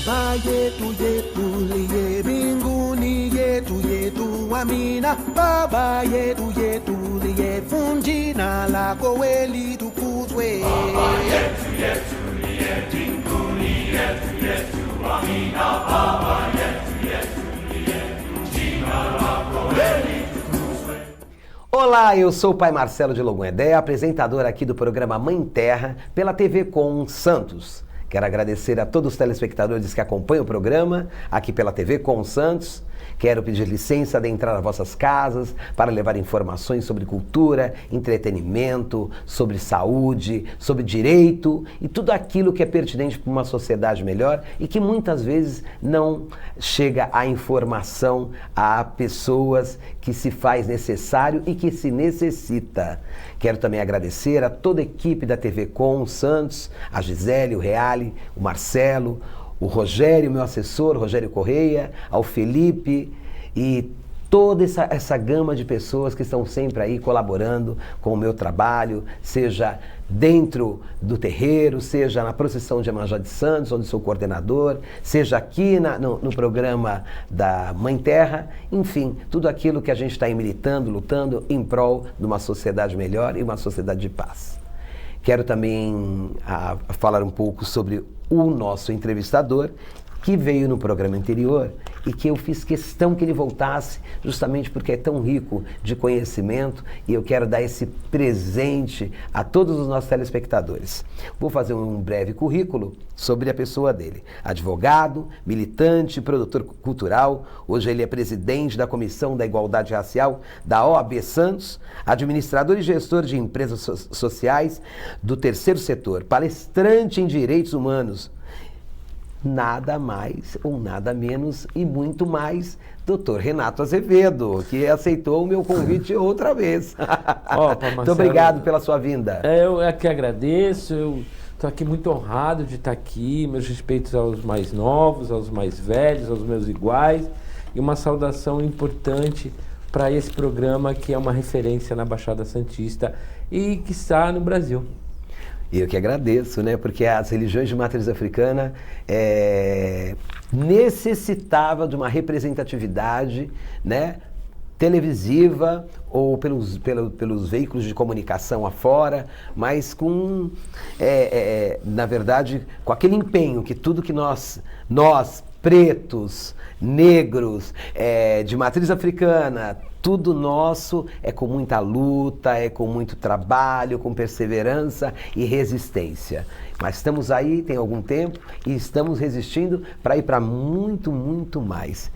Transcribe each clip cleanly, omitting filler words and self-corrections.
Baba yetu yetu liye mbinguni yetu yetu amina. Baba yetu yetu liye jina lako litukuzwe. Baba yetu yetu liye mbinguni yetu yetu amina. Baba yetu yetu liye jina lako litukuzwe. Olá, eu sou o Pai Marcelo de Logunedé, apresentador aqui do programa Mãe Terra pela TV Com Santos. Quero agradecer a todos os telespectadores que acompanham o programa aqui pela TV Com Santos. Quero pedir licença de entrar nas vossas casas para levar informações sobre cultura, entretenimento, sobre saúde, sobre direito e tudo aquilo que é pertinente para uma sociedade melhor e que muitas vezes não chega a informação a pessoas que se faz necessário e que se necessita. Quero também agradecer a toda a equipe da TV Com Santos, a Gisele, o Reale, o Marcelo, o Rogério, meu assessor, Rogério Correia, ao Felipe e toda essa gama de pessoas que estão sempre aí colaborando com o meu trabalho, seja dentro do terreiro, seja na procissão de Iemanjá de Santos, onde sou coordenador, seja aqui no programa da Mãe Terra, enfim, tudo aquilo que a gente está aí militando, lutando em prol de uma sociedade melhor e uma sociedade de paz. Quero também falar um pouco sobre o nosso entrevistador, que veio no programa anterior e que eu fiz questão que ele voltasse justamente porque é tão rico de conhecimento e eu quero dar esse presente a todos os nossos telespectadores. Vou fazer um breve currículo sobre a pessoa dele. Advogado, militante, produtor cultural, hoje ele é presidente da Comissão da Igualdade Racial da OAB Santos, administrador e gestor de empresas sociais do terceiro setor, palestrante em direitos humanos, nada mais ou nada menos e muito mais, Dr. Renato Azevedo, que aceitou o meu convite outra vez. Marcelo, muito obrigado pela sua vinda. Eu é que agradeço, eu estou aqui muito honrado de estar aqui, meus respeitos aos mais novos, aos mais velhos, aos meus iguais, e uma saudação importante para esse programa que é uma referência na Baixada Santista e que está no Brasil. E eu que agradeço, né? Porque as religiões de matriz africana necessitavam de uma representatividade, né? Televisiva ou pelos veículos de comunicação afora, mas com, na verdade, com aquele empenho que tudo que nós pretos, negros, de matriz africana, tudo nosso é com muita luta, é com muito trabalho, com perseverança e resistência. Mas estamos aí, tem algum tempo, e estamos resistindo para ir para muito, muito mais.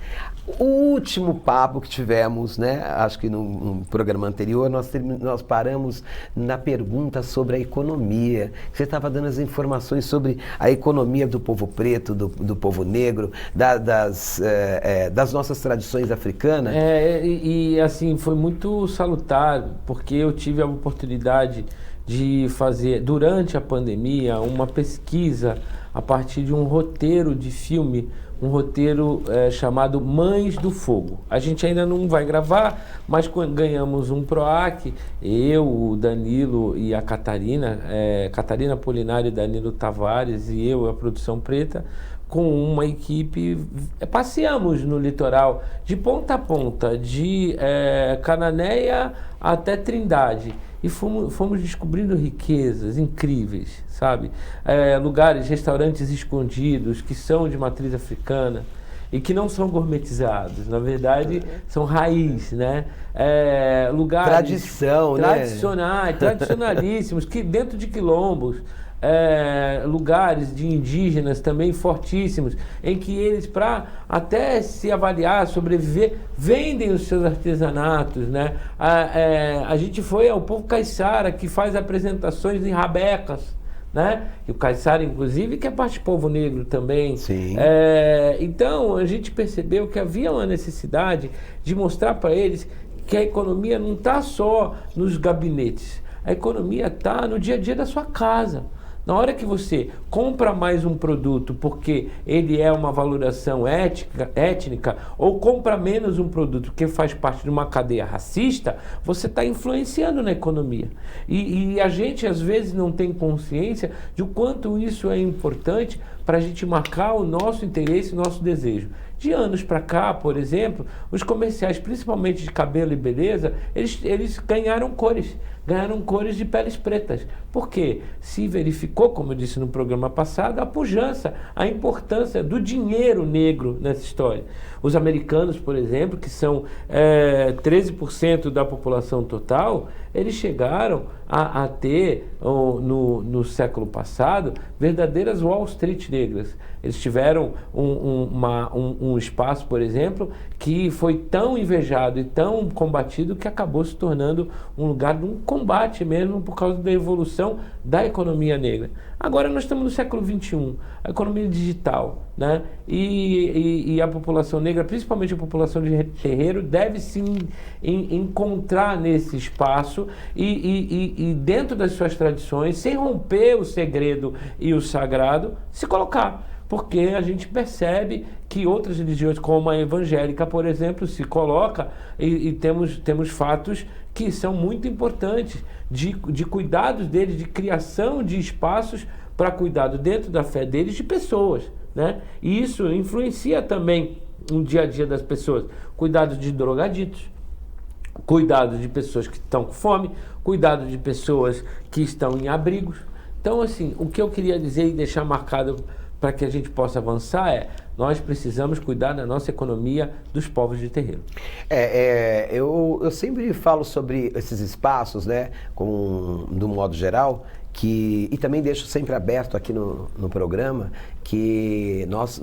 O último papo que tivemos, né, acho que no programa anterior, nós paramos na pergunta sobre a economia. Você estava dando as informações sobre a economia do povo preto, do povo negro, das nossas tradições africanas. E assim, foi muito salutar, porque eu tive a oportunidade de fazer, durante a pandemia, uma pesquisa a partir de um roteiro de filme, um roteiro chamado Mães do Fogo. A gente ainda não vai gravar, mas ganhamos um PROAC, eu, o Danilo e a Catarina, Catarina Polinário e Danilo Tavares, e eu, a Produção Preta, com uma equipe, passeamos no litoral de ponta a ponta, de Cananéia até Trindade, e fomos descobrindo riquezas incríveis, sabe? Lugares, restaurantes escondidos que são de matriz africana e que não são gourmetizados, na verdade são raiz, né? Lugares tradição, tradicionais, né? Tradicionalíssimos, que dentro de quilombos, lugares de indígenas também fortíssimos, em que eles, para até se avaliar, sobreviver, vendem os seus artesanatos, né? A gente foi ao povo caiçara, que faz apresentações em rabecas, né? E o caiçara, inclusive, que é parte do povo negro também. Sim. Então, a gente percebeu que havia uma necessidade de mostrar para eles que a economia não está só nos gabinetes, a economia está no dia a dia da sua casa, Na hora que você compra mais um produto porque ele é uma valoração étnica, ou compra menos um produto porque faz parte de uma cadeia racista, você está influenciando na economia. E a gente às vezes não tem consciência de o quanto isso é importante para a gente marcar o nosso interesse, o nosso desejo. De anos para cá, por exemplo, os comerciais, principalmente de cabelo e beleza, eles ganharam cores de peles pretas. Porque se verificou, como eu disse no programa passado, a pujança, a importância do dinheiro negro nessa história. Os americanos, por exemplo, que são 13% da população total, eles chegaram a ter, no século passado, verdadeiras Wall Street negras. Eles tiveram um espaço, por exemplo, que foi tão invejado e tão combatido que acabou se tornando um lugar de um combate mesmo por causa da evolução da economia negra. Agora nós estamos no século XXI, a economia digital, né? E a população negra, principalmente a população de terreiro, deve se encontrar nesse espaço e dentro das suas tradições, sem romper o segredo e o sagrado, se colocar. Porque a gente percebe que outras religiões, como a evangélica, por exemplo, se coloca e temos fatos que são muito importantes de cuidados deles, de criação de espaços para cuidado dentro da fé deles de pessoas, né? E isso influencia também no dia a dia das pessoas. Cuidado de drogaditos, cuidado de pessoas que estão com fome, cuidado de pessoas que estão em abrigos. Então, assim, o que eu queria dizer e deixar marcado para que a gente possa avançar nós precisamos cuidar da nossa economia dos povos de terreiro. Eu sempre falo sobre esses espaços, né, do modo geral, e também deixo sempre aberto aqui no programa que nós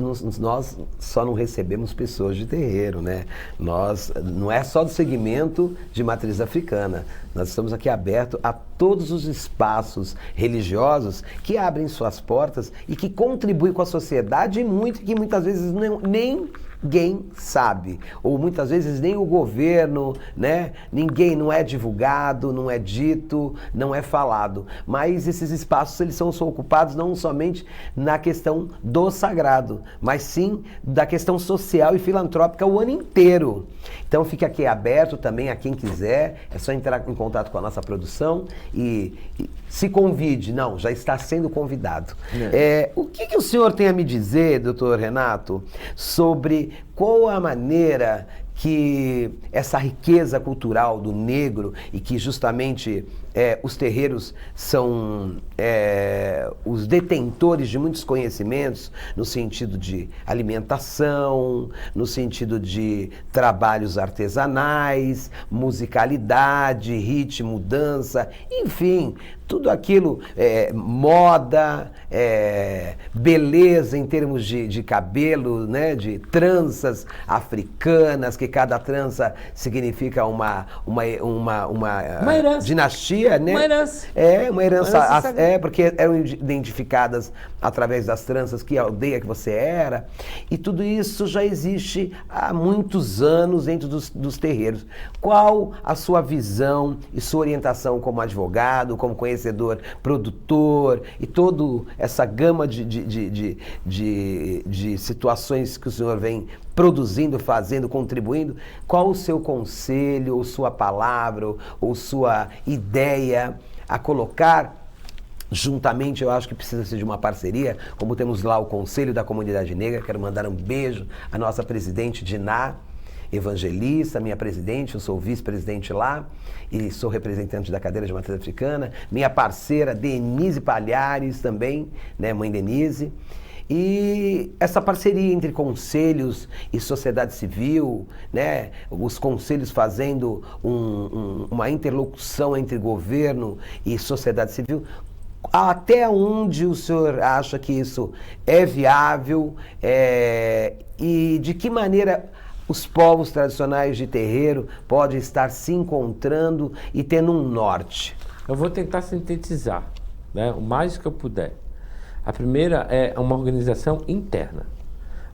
só não recebemos pessoas de terreiro, né? Nós não é só do segmento de matriz africana. Nós estamos aqui abertos a todos os espaços religiosos que abrem suas portas e que contribuem com a sociedade muito, que muitas vezes ninguém sabe, ou muitas vezes nem o governo, né? Ninguém, não é divulgado, não é dito, não é falado. Mas esses espaços, eles são ocupados não somente na questão do sagrado, mas sim da questão social e filantrópica o ano inteiro. Então fica aqui aberto também a quem quiser, é só entrar em contato com a nossa produção e se convide. Não, já está sendo convidado. O que o senhor tem a me dizer, doutor Renato, sobre qual a maneira que essa riqueza cultural do negro e que justamente os terreiros são os detentores de muitos conhecimentos no sentido de alimentação, no sentido de trabalhos artesanais, musicalidade, ritmo, dança, enfim, tudo aquilo, moda, beleza em termos de cabelo, né, de tranças africanas, que cada trança significa uma dinastia, né? Uma herança. Uma herança, porque eram identificadas através das tranças que aldeia que você era, e tudo isso já existe há muitos anos dentro dos terreiros. Qual a sua visão e sua orientação como advogado, como conhecedor, produtor e toda essa gama de situações que o senhor vem produzindo, fazendo, contribuindo? Qual o seu conselho, ou sua palavra, ou sua ideia a colocar juntamente? Eu acho que precisa ser de uma parceria, como temos lá o Conselho da Comunidade Negra. Quero mandar um beijo à nossa presidente Diná Evangelista, minha presidente, eu sou vice-presidente lá e sou representante da cadeira de matriz africana. Minha parceira Denise Palhares também, né, mãe Denise. E essa parceria entre conselhos e sociedade civil, né, os conselhos fazendo uma interlocução entre governo e sociedade civil, até onde o senhor acha que isso é viável, e de que maneira os povos tradicionais de terreiro podem estar se encontrando e tendo um norte? Eu vou tentar sintetizar, né, o mais que eu puder. A primeira é uma organização interna.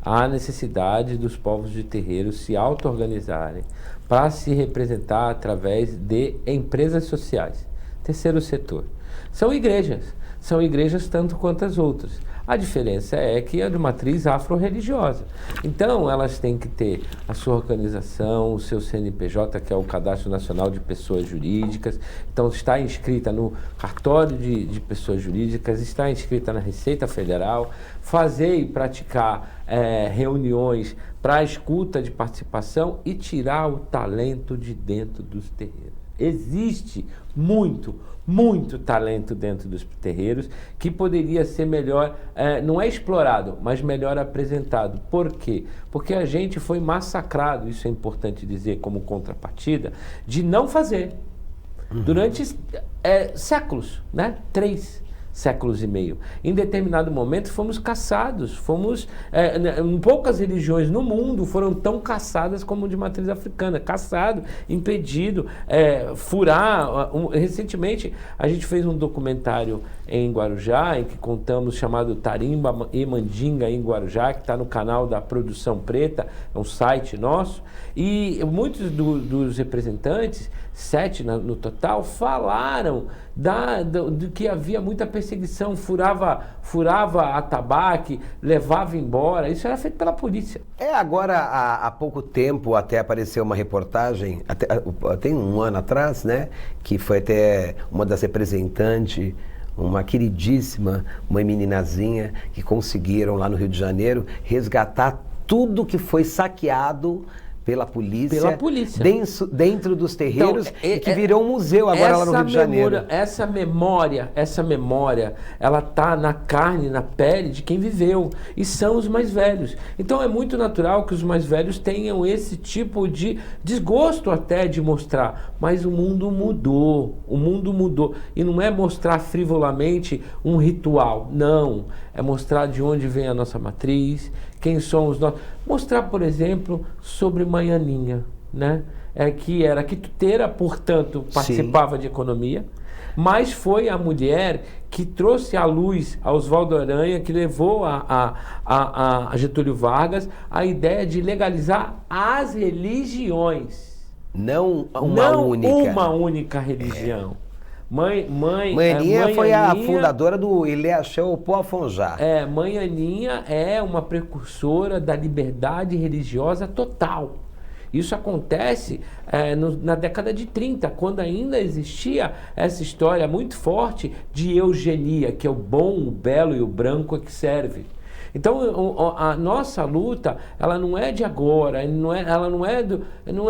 Há necessidade dos povos de terreiro se auto-organizarem para se representar através de empresas sociais. Terceiro setor. São igrejas tanto quanto as outras. A diferença é que é de matriz afro-religiosa. Então, elas têm que ter a sua organização, o seu CNPJ, que é o Cadastro Nacional de Pessoas Jurídicas. Então, está inscrita no cartório de pessoas jurídicas, está inscrita na Receita Federal, fazer e praticar reuniões para escuta de participação e tirar o talento de dentro dos terreiros. Existe muito talento dentro dos terreiros que poderia ser melhor, não é explorado, mas melhor apresentado. Por quê? Porque a gente foi massacrado, isso é importante dizer como contrapartida, de não fazer. Durante séculos, né? 3 séculos e meio. Em determinado momento fomos caçados, poucas religiões no mundo foram tão caçadas como de matriz africana, caçado, impedido, recentemente a gente fez um documentário em Guarujá, em que contamos, chamado Tarimba e Mandinga em Guarujá, que está no canal da Produção Preta, é um site nosso, e muitos dos representantes, 7 no total, falaram do que havia muita perseguição, furava atabaque, levava embora. Isso era feito pela polícia. Agora, há pouco tempo, até apareceu uma reportagem, tem um ano atrás, né, que foi até uma das representantes, uma queridíssima mãe meninazinha, que conseguiram lá no Rio de Janeiro resgatar tudo que foi saqueado pela polícia. Dentro dos terreiros, então, e que virou um museu agora lá no Rio de Janeiro. Essa memória, ela está na carne, na pele de quem viveu, e são os mais velhos. Então é muito natural que os mais velhos tenham esse tipo de desgosto até de mostrar, mas o mundo mudou, e não é mostrar frivolamente um ritual, não, é mostrar de onde vem a nossa matriz, quem somos nós. Mostrar, por exemplo, sobre Mãe Aninha, né? Que era quituteira, portanto, participava de economia, mas foi a mulher que trouxe à luz a Oswaldo Aranha, que levou a Getúlio Vargas a ideia de legalizar as religiões. Não uma única religião. Mãe Aninha foi a fundadora do Ilê Axé Opô Afonjá. Mãe Aninha é uma precursora da liberdade religiosa total. Isso acontece na década de 30, quando ainda existia essa história muito forte de eugenia, que é o bom, o belo e o branco é que serve. Então, a nossa luta, ela não é de agora, ela não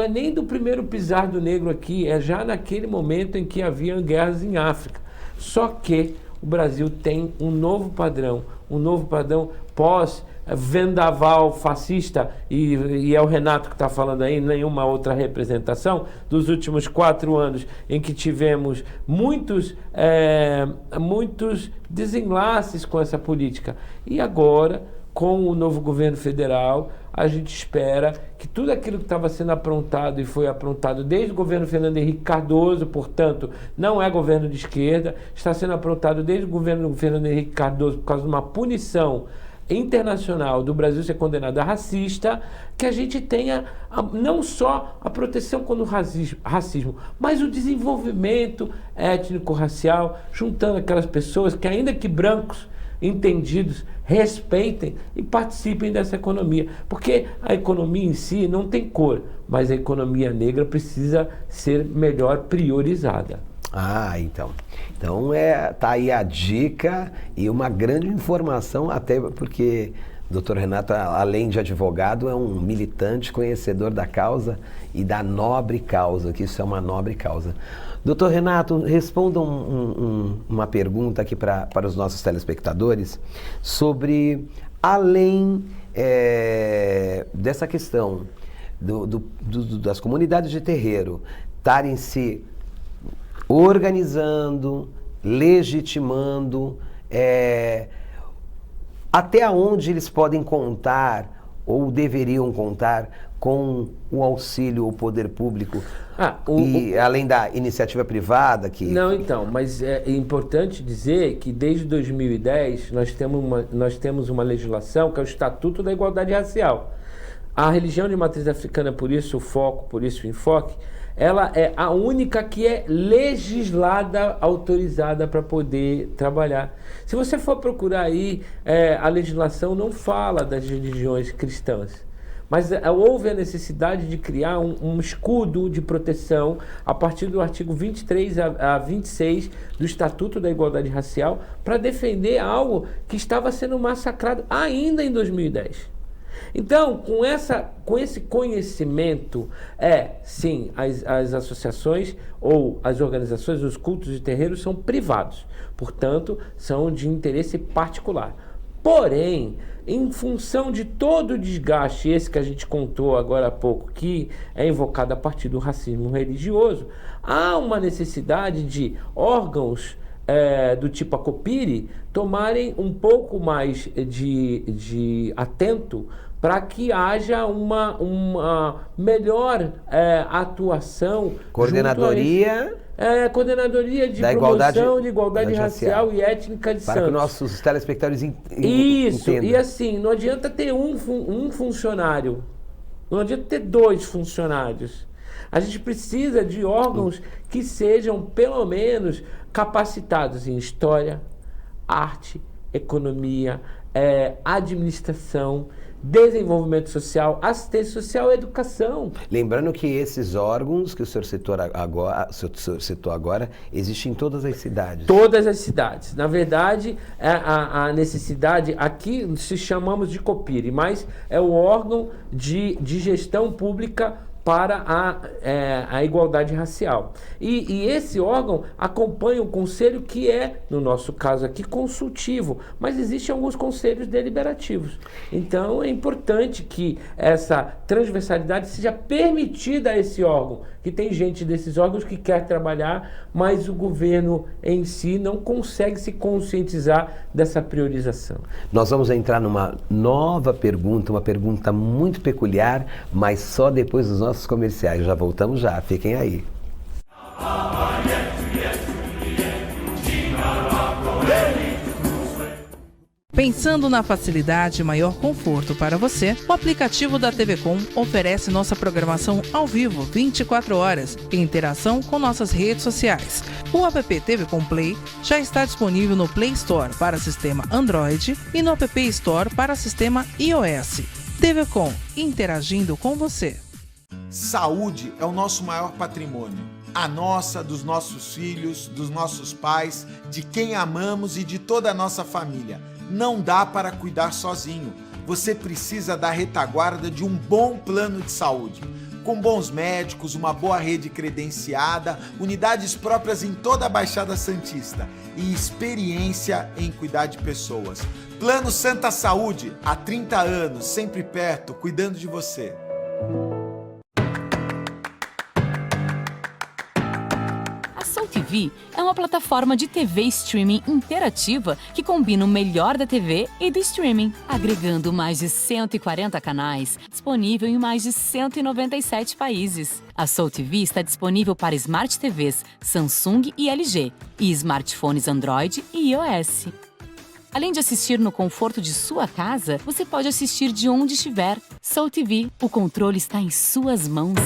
é nem do primeiro pisar do negro aqui, é já naquele momento em que havia guerras em África. Só que o Brasil tem um novo padrão pós-vendaval fascista, e é o Renato que está falando aí, nenhuma outra representação, dos últimos 4 anos, em que tivemos muitos desenlaces com essa política. E agora, com o novo governo federal, a gente espera que tudo aquilo que estava sendo aprontado e foi aprontado desde o governo Fernando Henrique Cardoso, portanto, não é governo de esquerda, está sendo aprontado desde o governo Fernando Henrique Cardoso por causa de uma punição internacional do Brasil ser condenado a racista, que a gente tenha não só a proteção contra o racismo, mas o desenvolvimento étnico-racial, juntando aquelas pessoas que, ainda que brancos, entendidos, respeitem e participem dessa economia. Porque a economia em si não tem cor, mas a economia negra precisa ser melhor priorizada. Então tá aí a dica e uma grande informação, até porque o Dr. Renato, além de advogado, é um militante, conhecedor da causa e da nobre causa, que isso é uma nobre causa. Dr. Renato, responda uma pergunta aqui para os nossos telespectadores sobre, além dessa questão das comunidades de terreiro estarem se organizando, legitimando, até onde eles podem contar ou deveriam contar com o auxílio ao poder público, além da iniciativa privada que... Não, então, mas é importante dizer que desde 2010 nós temos uma legislação que é o Estatuto da Igualdade Racial. A religião de matriz africana, por isso o foco, por isso o enfoque, ela é a única que é legislada, autorizada para poder trabalhar. Se você for procurar aí, a legislação não fala das religiões cristãs. Mas houve a necessidade de criar um escudo de proteção a partir do artigo 23 a 26 do Estatuto da Igualdade Racial para defender algo que estava sendo massacrado ainda em 2010. Então, com esse conhecimento, sim, as associações ou as organizações, os cultos de terreiros são privados, portanto, são de interesse particular. Porém, em função de todo o desgaste, esse que a gente contou agora há pouco, que é invocado a partir do racismo religioso, há uma necessidade de órgãos do tipo a Copiri tomarem um pouco mais de atento para que haja uma melhor atuação. Coordenadoria... Coordenadoria de promoção de igualdade racial e étnica de Santos. Para que nossos telespectadores Isso, entendam. E assim, não adianta ter um funcionário, não adianta ter 2 funcionários. A gente precisa de órgãos que sejam, pelo menos, capacitados em história, arte, economia, administração, desenvolvimento social, assistência social e educação. Lembrando que esses órgãos que o senhor citou agora existem em todas as cidades. Todas as cidades. Na verdade, a necessidade, aqui se chamamos de Copiri, mas é o órgão de gestão pública para a igualdade racial. E esse órgão acompanha o conselho que é, no nosso caso aqui, consultivo, mas existem alguns conselhos deliberativos. Então é importante que essa transversalidade seja permitida a esse órgão, que tem gente desses órgãos que quer trabalhar, mas o governo em si não consegue se conscientizar dessa priorização. Nós vamos entrar numa nova pergunta, uma pergunta muito peculiar, mas só depois dos nossos comerciais. Já voltamos já, fiquem aí. Pensando na facilidade e maior conforto para você, o aplicativo da TV Com oferece nossa programação ao vivo 24 horas e interação com nossas redes sociais. O app TV Com Play já está disponível no Play Store para sistema Android e no App Store para sistema iOS. TV Com, interagindo com você. Saúde é o nosso maior patrimônio. A nossa, dos nossos filhos, dos nossos pais, de quem amamos e de toda a nossa família. Não dá para cuidar sozinho. Você precisa da retaguarda de um bom plano de saúde. Com bons médicos, uma boa rede credenciada, unidades próprias em toda a Baixada Santista e experiência em cuidar de pessoas. Plano Santa Saúde, há 30 anos, sempre perto, cuidando de você. TV é uma plataforma de TV streaming interativa que combina o melhor da TV e do streaming, agregando mais de 140 canais, disponível em mais de 197 países. A Soul TV está disponível para Smart TVs Samsung e LG e smartphones Android e iOS. Além de assistir no conforto de sua casa, você pode assistir de onde estiver. Soul TV, o controle está em suas mãos.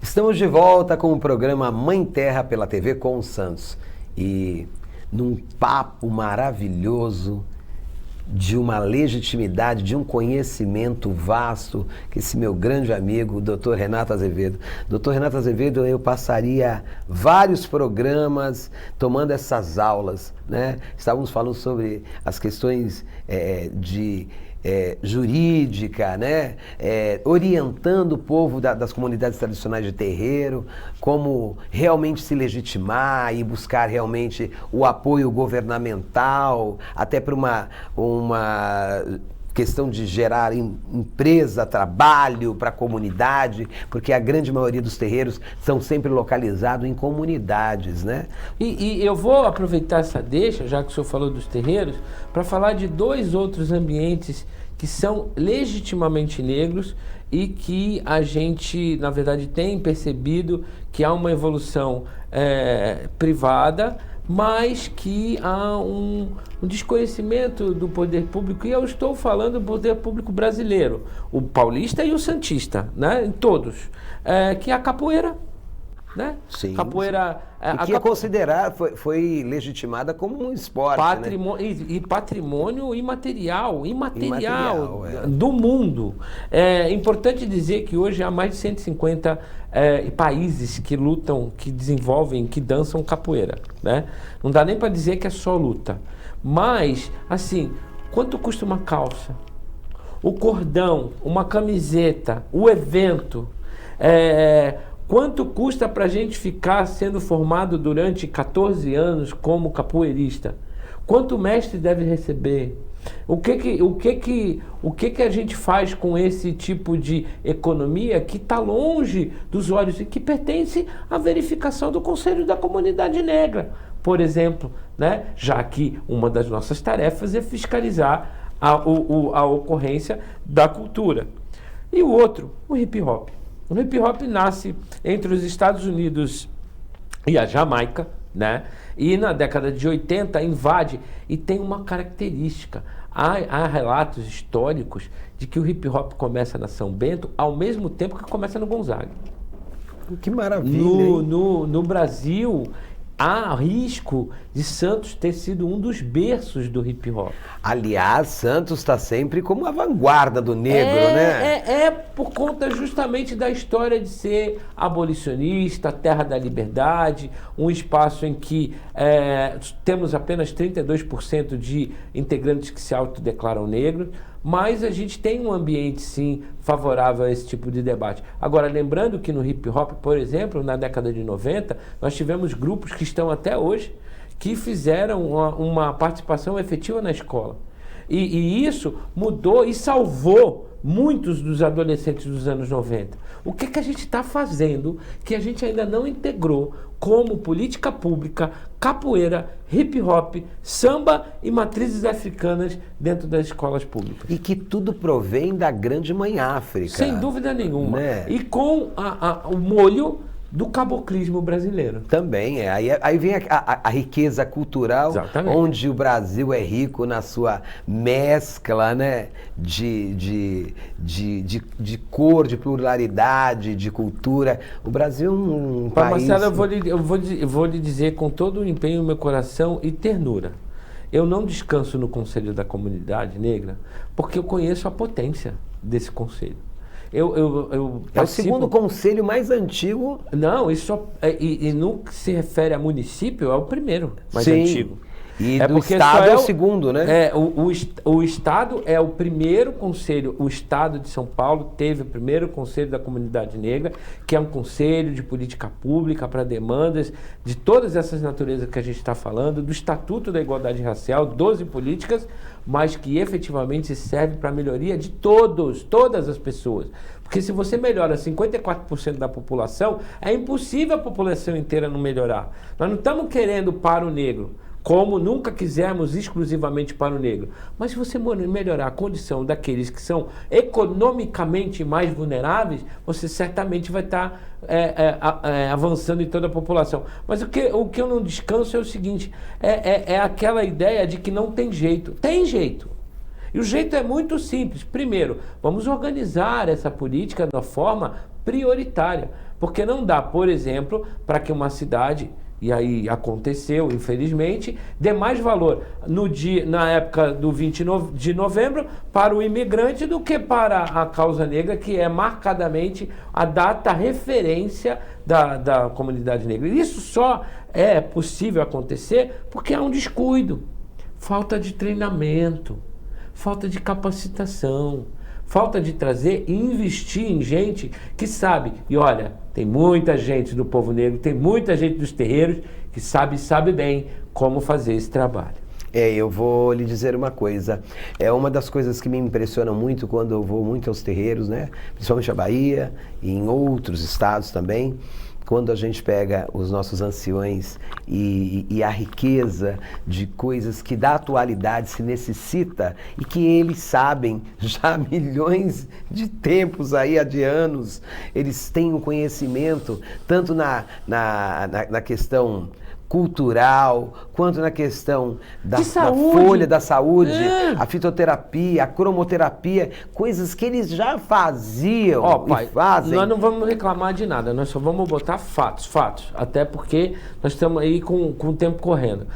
Estamos de volta com o programa Mãe Terra pela TV Com Santos. E num papo maravilhoso de uma legitimidade, de um conhecimento vasto, que esse meu grande amigo, o Dr. Renato Azevedo. Dr. Renato Azevedo, eu passaria vários programas tomando essas aulas, né? Estávamos falando sobre as questões jurídica, né? Orientando o povo das comunidades tradicionais de terreiro, como realmente se legitimar e buscar realmente o apoio governamental, até para uma questão de gerar empresa, trabalho para a comunidade, porque a grande maioria dos terreiros são sempre localizados em comunidades, né? E eu vou aproveitar essa deixa, já que o senhor falou dos terreiros, para falar de 2 outros ambientes que são legitimamente negros e que a gente, na verdade, tem percebido que há uma evolução privada, mas que há um desconhecimento do poder público, e eu estou falando do poder público brasileiro, o paulista e o santista, né? Em todos, que é a capoeira, né? Sim. Capoeira... E que é considerada, foi legitimada como um esporte, patrimônio, né? E patrimônio imaterial Imaterial, do mundo. É importante dizer que hoje há mais de 150 países que lutam, que desenvolvem, que dançam capoeira, né? Não dá nem para dizer que é só luta. Mas, assim, quanto custa uma calça? O cordão, uma camiseta, o evento... Quanto custa para a gente ficar sendo formado durante 14 anos como capoeirista? Quanto o mestre deve receber? O que a gente faz com esse tipo de economia que está longe dos olhos e que pertence à verificação do Conselho da Comunidade Negra, por exemplo, né? Já que uma das nossas tarefas é fiscalizar a ocorrência da cultura. E o outro, o hip hop. O hip hop nasce entre os Estados Unidos e a Jamaica, né? E na década de 80 invade, e tem uma característica. Há relatos históricos de que o hip hop começa na São Bento ao mesmo tempo que começa no Gonzaga. Que maravilha! No Brasil, há risco de Santos ter sido um dos berços do hip hop. Aliás, Santos está sempre como a vanguarda do negro, né? É por conta justamente da história de ser abolicionista, terra da liberdade, um espaço em que temos apenas 32% de integrantes que se autodeclaram negros, mas a gente tem um ambiente, sim, favorável a esse tipo de debate. Agora, lembrando que no hip hop, por exemplo, na década de 90, nós tivemos grupos que estão até hoje, que fizeram uma participação efetiva na escola. E isso mudou e salvou muitos dos adolescentes dos anos 90. O que a gente está fazendo que a gente ainda não integrou como política pública, capoeira, hip hop, samba e matrizes africanas dentro das escolas públicas? E que tudo provém da grande mãe África. Sem dúvida nenhuma. Né? E com o molho do caboclismo brasileiro. Também, aí vem a riqueza cultural. Exatamente. Onde o Brasil é rico na sua mescla, né, de cor, de pluralidade, de cultura. O Brasil é um país... Marcelo, eu vou lhe dizer com todo o empenho, meu coração e ternura. Eu não descanso no Conselho da Comunidade Negra porque eu conheço a potência desse conselho. É o segundo conselho mais antigo. Não, isso e no que se refere a município, é o primeiro mais Sim. antigo. E do Estado é o segundo, né? O Estado é o primeiro conselho. O Estado de São Paulo teve o primeiro Conselho da Comunidade Negra, que é um conselho de política pública para demandas de todas essas naturezas que a gente está falando, do Estatuto da Igualdade Racial, 12 políticas, mas que efetivamente serve para a melhoria de todas as pessoas. Porque se você melhora 54% da população, é impossível a população inteira não melhorar. Nós não estamos querendo para o negro, como nunca quisemos exclusivamente para o negro. Mas se você melhorar a condição daqueles que são economicamente mais vulneráveis, você certamente vai estar avançando em toda a população. Mas o que eu não descanso é o seguinte, é aquela ideia de que não tem jeito. Tem jeito. E o jeito é muito simples. Primeiro, vamos organizar essa política de uma forma prioritária. Porque não dá, por exemplo, para que uma cidade... E aí aconteceu, infelizmente, dê mais valor na época do 20 de novembro para o imigrante do que para a causa negra, que é marcadamente a data referência da comunidade negra. Isso só é possível acontecer porque há um descuido, falta de treinamento, falta de capacitação, falta de trazer e investir em gente que sabe. E olha, tem muita gente do povo negro, tem muita gente dos terreiros que sabe bem como fazer esse trabalho. Eu vou lhe dizer uma coisa. É uma das coisas que me impressionam muito quando eu vou muito aos terreiros, né? Principalmente a Bahia e em outros estados também. Quando a gente pega os nossos anciões e a riqueza de coisas que da atualidade se necessita e que eles sabem já há milhões de tempos aí, de anos, eles têm um conhecimento tanto na questão cultural, quanto na questão da folha da saúde, a fitoterapia, a cromoterapia, coisas que eles já faziam pai, e fazem. Nós não vamos reclamar de nada, nós só vamos botar fatos, até porque nós estamos aí com o tempo correndo.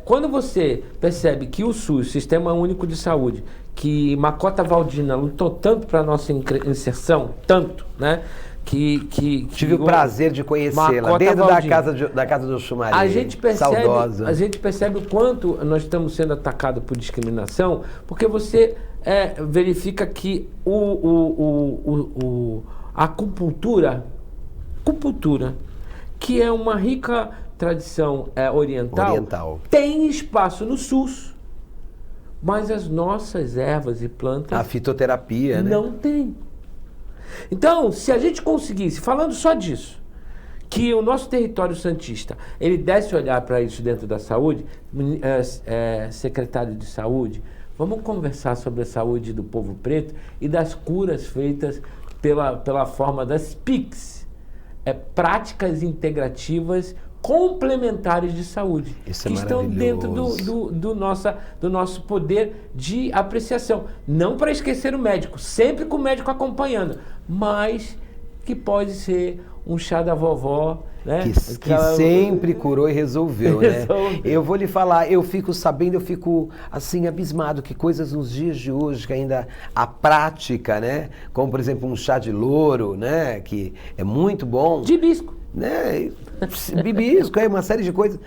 Quando você percebe que o SUS, Sistema Único de Saúde, que Macota Valdina lutou tanto para a nossa inserção, tanto, né? Tive o prazer de conhecê-la dentro da casa do Xumaré. A gente saudosa. percebe o quanto nós estamos sendo atacados por discriminação, porque você verifica que a acupuntura, que é uma rica tradição oriental, tem espaço no SUS, mas as nossas ervas e plantas... A fitoterapia, né? Não tem. Então, se a gente conseguisse, falando só disso, que o nosso território santista, ele desse olhar para isso dentro da saúde, secretário de saúde, vamos conversar sobre a saúde do povo preto e das curas feitas pela forma das PICs, práticas integrativas complementares de saúde, isso que estão dentro do nosso poder de apreciação. Não para esquecer o médico, sempre com o médico acompanhando, mas que pode ser um chá da vovó, né? Que sempre curou e resolveu, né? Eu vou lhe falar, eu fico assim abismado que coisas nos dias de hoje, que ainda a prática, né? Como por exemplo um chá de louro, né? Que é muito bom. De hibisco. Né? Bibisco, uma série de coisas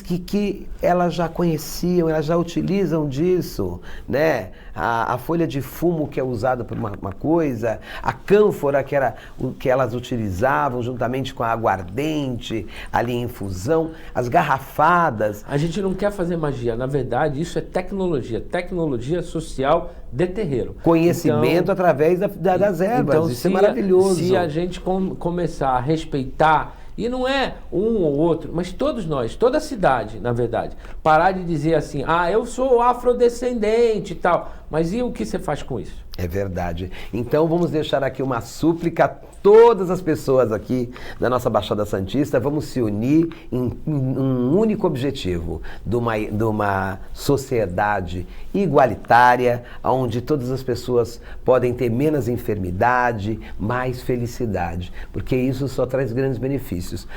que elas já conheciam, elas já utilizam disso, né? A folha de fumo que é usada por uma coisa, a cânfora que era o que elas utilizavam juntamente com a aguardente ali em infusão, as garrafadas. A gente não quer fazer magia, na verdade isso é tecnologia social de terreiro. Conhecimento através das ervas, então, isso é maravilhoso. Se a gente começar a respeitar, e não é um ou outro, mas todos nós, toda a cidade, na verdade, parar de dizer assim, eu sou afrodescendente e tal, mas e o que você faz com isso? É verdade. Então vamos deixar aqui uma súplica a todas as pessoas aqui da nossa Baixada Santista, vamos se unir em um único objetivo, de uma sociedade igualitária, onde todas as pessoas podem ter menos enfermidade, mais felicidade, porque isso só traz grandes benefícios,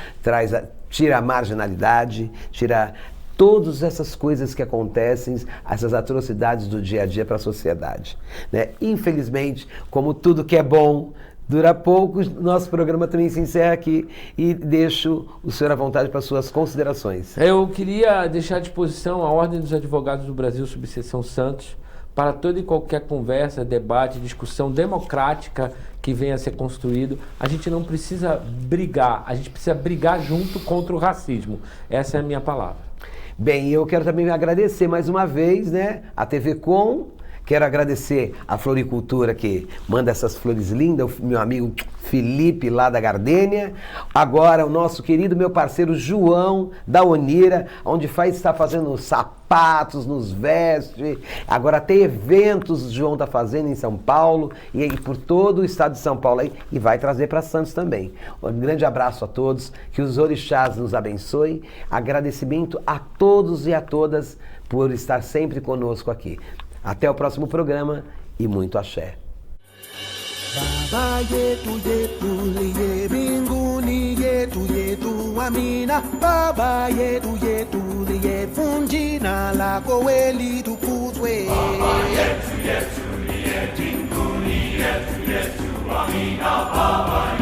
tira a marginalidade, tira todas essas coisas que acontecem, essas atrocidades do dia a dia para a sociedade, né? Infelizmente, como tudo que é bom dura pouco, nosso programa também se encerra aqui e deixo o senhor à vontade para suas considerações. Eu queria deixar à disposição a Ordem dos Advogados do Brasil, subseção Santos, para toda e qualquer conversa, debate, discussão democrática que venha a ser construído. A gente não precisa brigar, a gente precisa brigar junto contra o racismo. Essa é a minha palavra. Bem, eu quero também agradecer mais uma vez, né, a TV Com. Quero agradecer a Floricultura que manda essas flores lindas, o meu amigo Felipe lá da Gardênia. Agora o nosso querido, meu parceiro João da Onira, onde está fazendo sapatos, nos veste. Agora tem eventos, o João está fazendo em São Paulo e aí por todo o estado de São Paulo aí, e vai trazer para Santos também. Um grande abraço a todos, que os orixás nos abençoem. Agradecimento a todos e a todas por estar sempre conosco aqui. Até o próximo programa e muito axé. Baba yetu yetu liye binguni yetu amina. Baba yetu liye funjina la koeli tukuzwe. Baba yetu liye binguni yetu amina. Baba